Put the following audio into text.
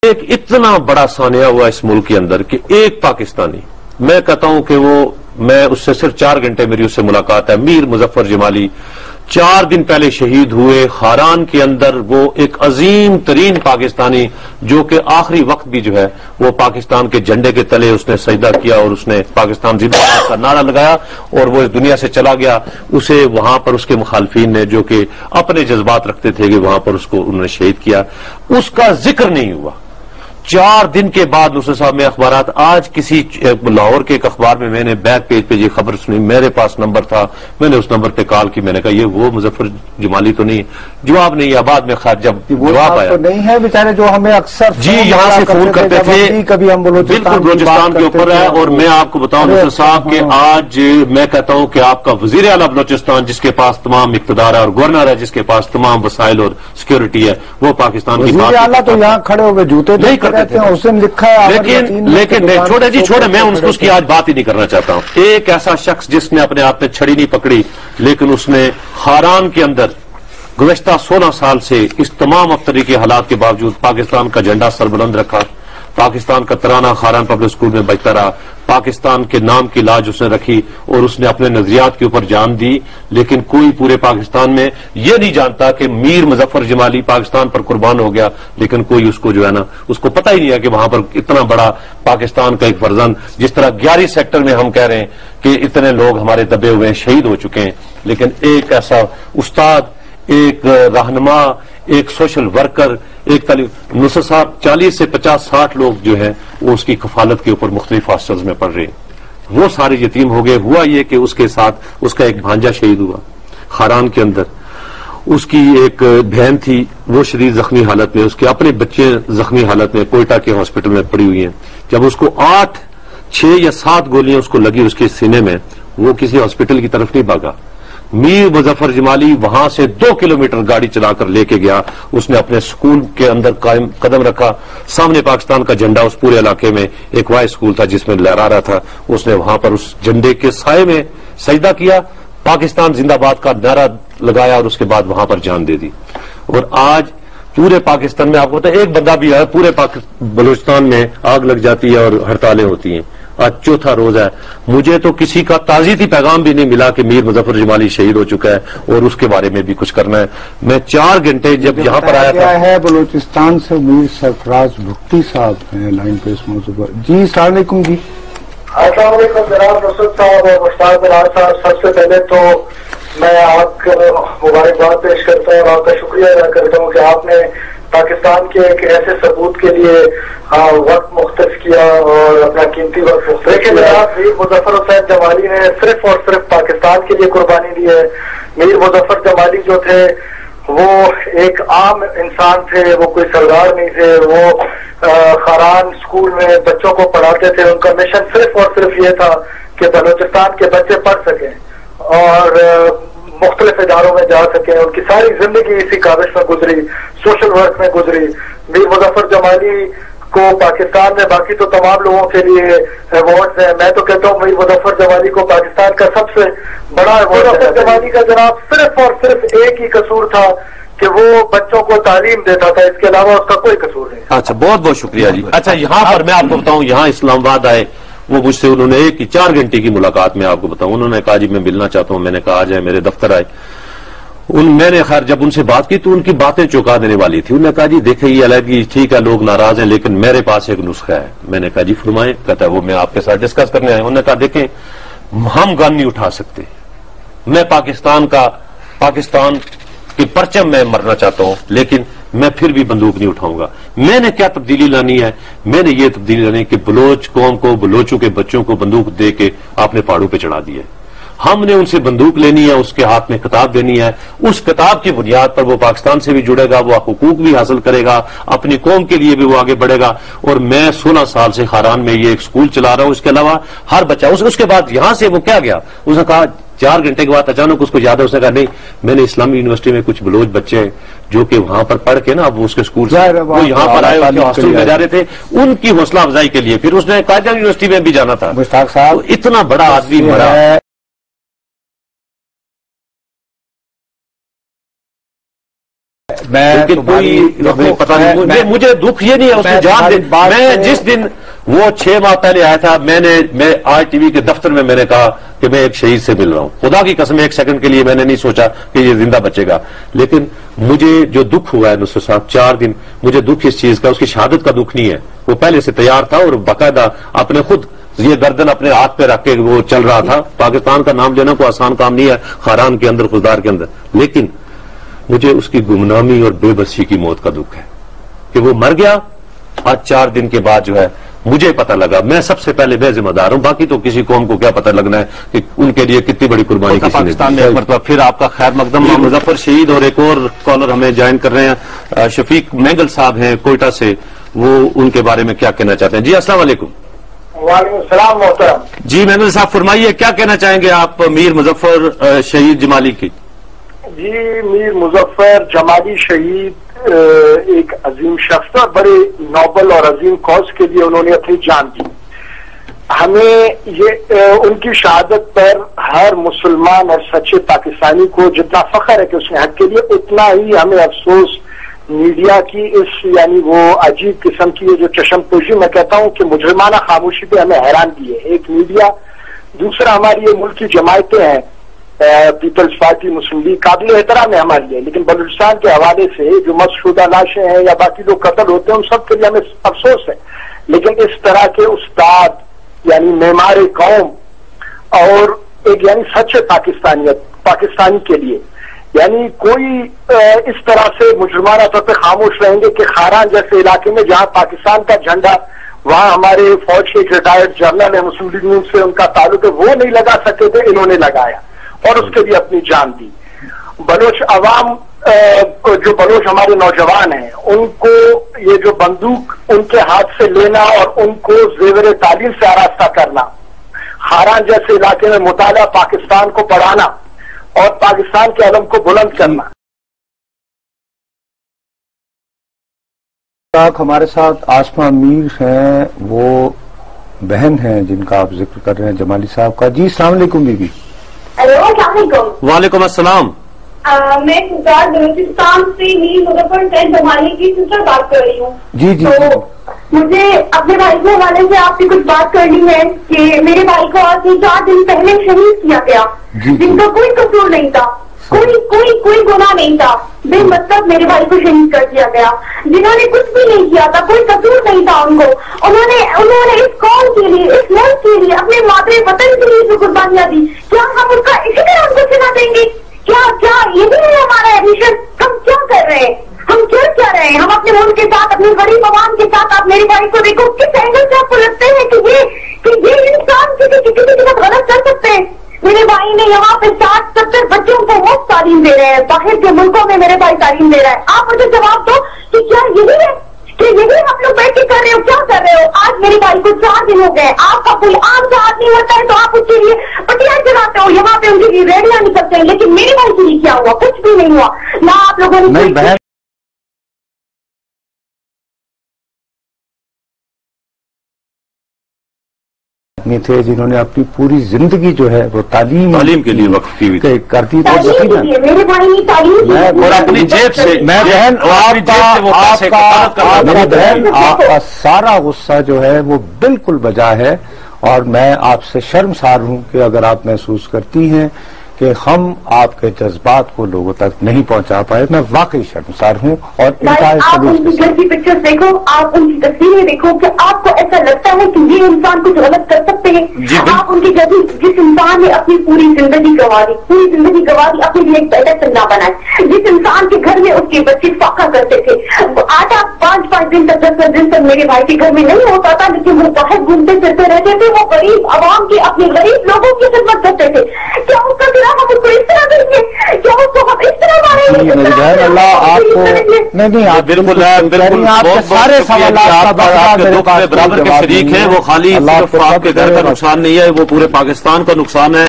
ایک اتنا بڑا سانحہ ہوا اس ملک کے اندر کہ ایک پاکستانی، میں کہتا ہوں کہ میں اس سے صرف 4 گھنٹے میری اس سے ملاقات ہے، میر مظفر جمالی 4 دن پہلے شہید ہوئے خاران کے اندر. وہ ایک عظیم ترین پاکستانی جو کہ آخری وقت بھی جو ہے وہ پاکستان کے جھنڈے کے تلے اس نے سجدہ کیا اور اس نے پاکستان زندہ باد کا نعرہ لگایا اور وہ اس دنیا سے چلا گیا. اسے وہاں پر اس کے مخالفین نے جو کہ اپنے جذبات رکھتے تھے کہ وہاں پر اس کو انہوں نے شہید کیا، اس کا ذکر نہیں ہوا. 4 دن کے بعد نصر صاحب میں اخبارات، آج کسی لاہور کے ایک اخبار میں نے بیک پیج پہ یہ خبر سنی، میرے پاس نمبر تھا، میں نے اس نمبر پہ کال کی، میں نے کہا یہ وہ مظفر جمالی تو نہیں. جواب نہیں، آباد میں جب جواب آیا نہیں ہے بیچارے جو ہمیں اکثر جی یہاں سے فون کرتے تھے، کبھی ہم بالکل بلوچستان کے اوپر ہے. اور میں آپ کو بتاؤں نصر صاحب کہ آج میں کہتا ہوں کہ آپ کا وزیر اعلیٰ بلوچستان جس کے پاس تمام اقتدار ہے اور گورنر ہے جس کے پاس تمام وسائل اور سیکورٹی ہے، وہ پاکستان کی وزیر اعلیٰ تو یہاں کھڑے ہوئے جوتے نہیں کرتے تھے. اس نے لکھا ہے لیکن چھوڑے میں اس کی آج بات ہی نہیں کرنا چاہتا ہوں. ایک ایسا شخص جس نے اپنے آپ میں چھڑی نہیں پکڑی لیکن اس نے خاران کے اندر گزشتہ 16 سال سے اس تمام افطری کے حالات کے باوجود پاکستان کا جھنڈا سربلند رکھا، پاکستان کا ترانہ خاران پبلک اسکول میں بجتا رہا، پاکستان کے نام کی لاج اس نے رکھی اور اس نے اپنے نظریات کے اوپر جان دی. لیکن کوئی پورے پاکستان میں یہ نہیں جانتا کہ میر مظفر جمالی پاکستان پر قربان ہو گیا، لیکن کوئی اس کو جو ہے نا اس کو پتہ ہی نہیں ہے کہ وہاں پر اتنا بڑا پاکستان کا ایک فرزند، جس طرح 11 سیکٹر میں ہم کہہ رہے ہیں کہ اتنے لوگ ہمارے دبے ہوئے ہیں، شہید ہو چکے ہیں، لیکن ایک ایسا استاد، ایک رہنما، ایک سوشل ورکر، ایک تعلیم، نصر صاحب 40 سے 50-60 لوگ جو ہیں وہ اس کی کفالت کے اوپر مختلف ہاسٹلز میں پڑھ رہے ہیں. وہ سارے یتیم ہو گئے. ہوا یہ کہ اس کے ساتھ اس کا ایک بھانجا شہید ہوا خاران کے اندر، اس کی ایک بہن تھی وہ شدید زخمی حالت میں، اس کے اپنے بچے زخمی حالت میں کوئٹہ کے ہاسپٹل میں پڑی ہوئی ہیں. جب اس کو 6 یا 7 گولیاں اس کو لگی اس کے سینے میں، وہ کسی ہاسپٹل کی طرف نہیں بھاگا. میر مظفر جمالی وہاں سے 2 کلومیٹر گاڑی چلا کر لے کے گیا، اس نے اپنے سکول کے اندر قائم قدم رکھا، سامنے پاکستان کا جھنڈا اس پورے علاقے میں ایک وائی سکول تھا جس میں لہرا رہا تھا، اس نے وہاں پر اس جھنڈے کے سائے میں سجدہ کیا، پاکستان زندہ باد کا نعرہ لگایا اور اس کے بعد وہاں پر جان دے دی. اور آج پورے پاکستان میں آپ کو پتا ہے ایک بندہ بھی ہے، پورے بلوچستان میں آگ لگ جاتی ہے اور ہڑتالیں ہوتی ہیں. آج 4تھا روز ہے، مجھے تو کسی کا تعزیتی پیغام بھی نہیں ملا کہ میر مظفر جمالی شہید ہو چکا ہے اور اس کے بارے میں بھی کچھ کرنا ہے. میں 4 گھنٹے جب یہاں پر آیا تھا ہے بلوچستان سے میر سرفراز بھٹی صاحب ہیں لائن پہ اس موضوع پر. جی السلام علیکم. جی السلام علیکم جناب نصرت صاحب اور مشتاق بلال صاحب. سب سے پہلے تو میں آپ کو مبارکباد پیش کرتا ہوں اور آپ کا شکریہ ادا کرتا ہوں کہ آپ نے پاکستان کے ایک ایسے ثبوت کے لیے وقت مختص کیا اور اپنا قیمتی وقت مختص کیا. جناب میر مظفر حسین جمالی نے صرف اور صرف پاکستان کے لیے قربانی دی ہے. میر مظفر جمالی جو تھے وہ ایک عام انسان تھے، وہ کوئی سردار نہیں تھے. وہ خاران اسکول میں بچوں کو پڑھاتے تھے. ان کا مشن صرف اور صرف یہ تھا کہ بلوچستان کے بچے پڑھ سکیں اور مختلف اداروں میں جا سکیں. ان کی ساری زندگی اسی کاوش میں گزری، سوشل ورک میں گزری. میر مظفر جمالی کو پاکستان میں باقی تو تمام لوگوں کے لیے ایوارڈز ہیں، میں تو کہتا ہوں میر مظفر جمالی کو پاکستان کا سب سے بڑا ایوارڈ. مظفر جمالی کا جناب صرف اور صرف ایک ہی قصور تھا کہ وہ بچوں کو تعلیم دیتا تھا، اس کے علاوہ اس کا کوئی قصور نہیں. اچھا بہت بہت شکریہ جی. اچھا یہاں پر میں آپ کو بتاؤں، یہاں اسلام آباد آئے وہ مجھ سے، انہوں نے 4 گھنٹے کی ملاقات میں آپ کو بتاؤں، انہوں نے کہا جی میں ملنا چاہتا ہوں. میں نے کہا آ جائیں، میرے دفتر آئے. میں نے خیر جب ان سے بات کی تو ان کی باتیں چونکا دینے والی تھی. انہوں نے کہا جی دیکھیں یہ علیحدگی ٹھیک ہے، لوگ ناراض ہیں، لیکن میرے پاس ایک نسخہ ہے. میں نے کہا جی فرمائیں. کہتا ہے وہ میں آپ کے ساتھ ڈسکس کرنے آئے. انہوں نے کہا دیکھیں ہم گن نہیں اٹھا سکتے، میں پاکستان کے پرچم میں مرنا چاہتا ہوں، لیکن میں پھر بھی بندوق نہیں اٹھاؤں گا. میں نے کیا تبدیلی لانی ہے؟ میں نے یہ تبدیلی لانی ہے کہ بلوچ قوم کو، بلوچوں کے بچوں کو بندوق دے کے آپ نے پہاڑوں پہ چڑھا دیا ہے. ہم نے ان سے بندوق لینی ہے، اس کے ہاتھ میں کتاب دینی ہے. اس کتاب کی بنیاد پر وہ پاکستان سے بھی جڑے گا، وہ حقوق بھی حاصل کرے گا، اپنی قوم کے لیے بھی وہ آگے بڑھے گا. اور میں 16 سال سے خاران میں یہ ایک سکول چلا رہا ہوں. اس کے علاوہ ہر بچہ اس کے بعد یہاں سے وہ کیا گیا، اس نے کہا 4 گھنٹے کے بعد اچانک اس کو یاد ہے، اس نے کہا نہیں میں نے اسلامی یونیورسٹی میں کچھ بلوچ بچے ہیں جو کہ وہاں پر پڑھ کے نا اب اس کے سکول سے وہ یہاں پر آئے ہاسٹل میں جا رہے تھے، ان کی حوصلہ افزائی کے لیے پھر اس نے قائدہ یونیورسٹی میں بھی جانا تھا. مشتاق صاحب اتنا بڑا آدمی مرا. لیکن کوئی پتہ نہیں. مجھے دکھ یہ نہیں ہے اس میں جان دے. میں جس دن وہ 6 ماہ پہلے آیا تھا میں آج ٹی وی کے دفتر میں نے کہا کہ میں ایک شہید سے مل رہا ہوں. خدا کی قسم 1 سیکنڈ کے لیے میں نے نہیں سوچا کہ یہ زندہ بچے گا. لیکن مجھے جو دکھ ہوا ہے نصرت صاحب 4 دن مجھے دکھ اس چیز کا، اس کی شہادت کا دکھ نہیں ہے. وہ پہلے سے تیار تھا اور باقاعدہ اپنے خود یہ گردن اپنے ہاتھ پہ رکھ کے وہ چل رہا تھا. پاکستان کا نام لینا کوئی آسان کام نہیں ہے خاران کے اندر، خزدار کے اندر. لیکن مجھے اس کی گمنامی اور بے بسی کی موت کا دکھ ہے کہ وہ مر گیا. آج 4 دن کے بعد جو ہے مجھے پتہ لگا، میں سب سے پہلے بے ذمہ دار ہوں. باقی تو کسی قوم کو کیا پتہ لگنا ہے کہ ان کے لیے کتنی بڑی قربانی پاکستان نے. پھر آپ کا خیر مقدم. مظفر شہید اور ایک اور کالر ہمیں جوائن کر رہے ہیں، شفیق مینگل صاحب ہیں کوئٹہ سے. وہ ان کے بارے میں کیا کہنا چاہتے ہیں؟ جی السلام علیکم. وعلیکم السلام محترم. جی مینگل صاحب فرمائیے، کیا کہنا چاہیں گے آپ میر مظفر شہید جمالی کی؟ جی میر مظفر جمالی شہید ایک عظیم شخص تھا. بڑے نوبل اور عظیم کاز کے لیے انہوں نے اپنی جان دی. ہمیں یہ ان کی شہادت پر ہر مسلمان اور سچے پاکستانی کو جتنا فخر ہے کہ اس نے حق کے لیے، اتنا ہی ہمیں افسوس میڈیا کی اس یعنی وہ عجیب قسم کی جو چشم پوشی میں کہتا ہوں کہ مجرمانہ خاموشی پہ ہمیں حیران کی ہے. ایک میڈیا، دوسرا ہماری یہ ملک کی جماعتیں ہیں، پیپلز پارٹی، مسلم لیگ قابل احترام ہے ہمارے لیے، لیکن بلوچستان کے حوالے سے جو مشہودہ لاشیں ہیں یا باقی لوگ قتل ہوتے ہیں ان سب کے لیے ہمیں افسوس ہے. لیکن اس طرح کے استاد یعنی معمار قوم اور ایک یعنی سچے پاکستانی کے لیے یعنی کوئی اس طرح سے مجرمانہ طور پہ خاموش رہیں گے کہ خاران جیسے علاقے میں جہاں پاکستان کا جھنڈا، وہاں ہمارے فوج کے ایک ریٹائرڈ جنرل ہے مسلم لیگ نون سے ان کا تعلق ہے، وہ نہیں لگا سکے تھے، انہوں نے لگایا اور اس کے لیے اپنی جان دی. بلوچ عوام جو بلوچ ہمارے نوجوان ہیں ان کو یہ جو بندوق ان کے ہاتھ سے لینا اور ان کو زیور تعلیم سے آراستہ کرنا، خاران جیسے علاقے میں مطالعہ، پاکستان کو پڑھانا اور پاکستان کے علم کو بلند کرنا. ہمارے ساتھ آسما میر ہیں، وہ بہن ہیں جن کا آپ ذکر کر رہے ہیں جمالی صاحب کا. جی السلام علیکم بی بی. ہیلو السلام علیکم. وعلیکم السلام. میں گجرات بلوچستان سے میر مظفر شہید جمالی کی سسٹر بات کر رہی ہوں. جی جی. تو مجھے اپنے بھائی کے حوالے سے آپ سے کچھ بات کرنی ہے کہ میرے بھائی کو آج 4 دن پہلے شہید کیا گیا، جن کا کوئی قصور نہیں تھا، کوئی گناہ نہیں تھا، بے مطلب میرے بھائی کو شہید کر دیا گیا. جنہوں نے کچھ بھی نہیں کیا تھا، کوئی قصور نہیں تھا ان کو، انہوں نے اس قوم کے لیے، اس ملک کے لیے، اپنے مادر وطن کے لیے جو قربانیاں دی، کیا ہم ان کا اسی طرح ان کو سنا دیں گے؟ کیا یہ بھی ہے ہمارا ایڈمیشن؟ ہم کیا کر رہے ہیں؟ ہم کیا رہے ہیں؟ ہم اپنے ملک کے ساتھ، اپنے غریب عوام کے ساتھ. آپ میرے بھائی کو دیکھو کس اینگل سے آپ کو لگتے ہیں کہ یہ انسان کسی کے ساتھ غلط کر سکتے ہیں. میرے بھائی نے یہاں پہ 60-70 بچوں کو مفت تعلیم دے رہے ہیں، باہر کے ملکوں میں میرے بھائی تعلیم دے رہا ہے. آپ مجھے جواب دو کہ کیا یہی ہے کہ یہی ہم لوگ بیٹھ کے کر رہے ہو؟ کیا کر رہے ہو؟ آج میرے بھائی کو 4 دن ہو گئے. آپ کا کوئی عام سا آدمی ہوتا ہے تو آپ اس کے لیے پٹیاں چلاتے ہو، یہاں پہ ان کے لیے ریڑیاں نکلتے ہیں، لیکن میرے بھائی کے لیے کیا ہوا؟ کچھ بھی نہیں ہوا. نہ آپ لوگوں نے تھے جنہوں نے اپنی پوری زندگی جو ہے وہ تعلیم کے لیے وقف کی ہوئی کر دی. میرے بھائی نے تعلیم اور اپنی جیب سے. میں بہن آپ کا سارا غصہ جو ہے وہ بالکل بجا ہے، اور میں آپ سے شرمسار ہوں کہ اگر آپ محسوس کرتی ہیں کہ ہم آپ کے جذبات کو لوگوں تک نہیں پہنچا پائے. میں واقعی شرمسار ہوں. اور آپ ان کی گھر کی پکچر دیکھو، آپ ان کی تصویریں دیکھو کہ آپ کو ایسا لگتا ہے کہ یہ انسان کچھ غلط کر سکتے ہیں. آپ ان کی گھر جس انسان نے اپنی پوری زندگی گوا دی، اپنے لیے ایک بیٹا چندہ بنائے، جس انسان کے گھر میں اس کے بچے فاقہ کرتے تھے، آٹا 5 دن تک 10 دن تک میرے بھائی کے گھر میں نہیں ہوتا تھا، لیکن وہ باہر گھومتے پھرتے رہتے تھے. وہ غریب عوام کی، اپنے غریب لوگوں کی خدمت کرتے تھے. کیا اس کا ہم اس کو اس طرح دیں گے؟ کیا اس کو ہم اس طرح ماریں گے؟ اللہ آپ کو نہیں آپ بالکل سارے سوالات برابر کے شریک ہیں. وہ خالی آپ کے گھر کا نقصان نہیں ہے، وہ پورے پاکستان کا نقصان ہے.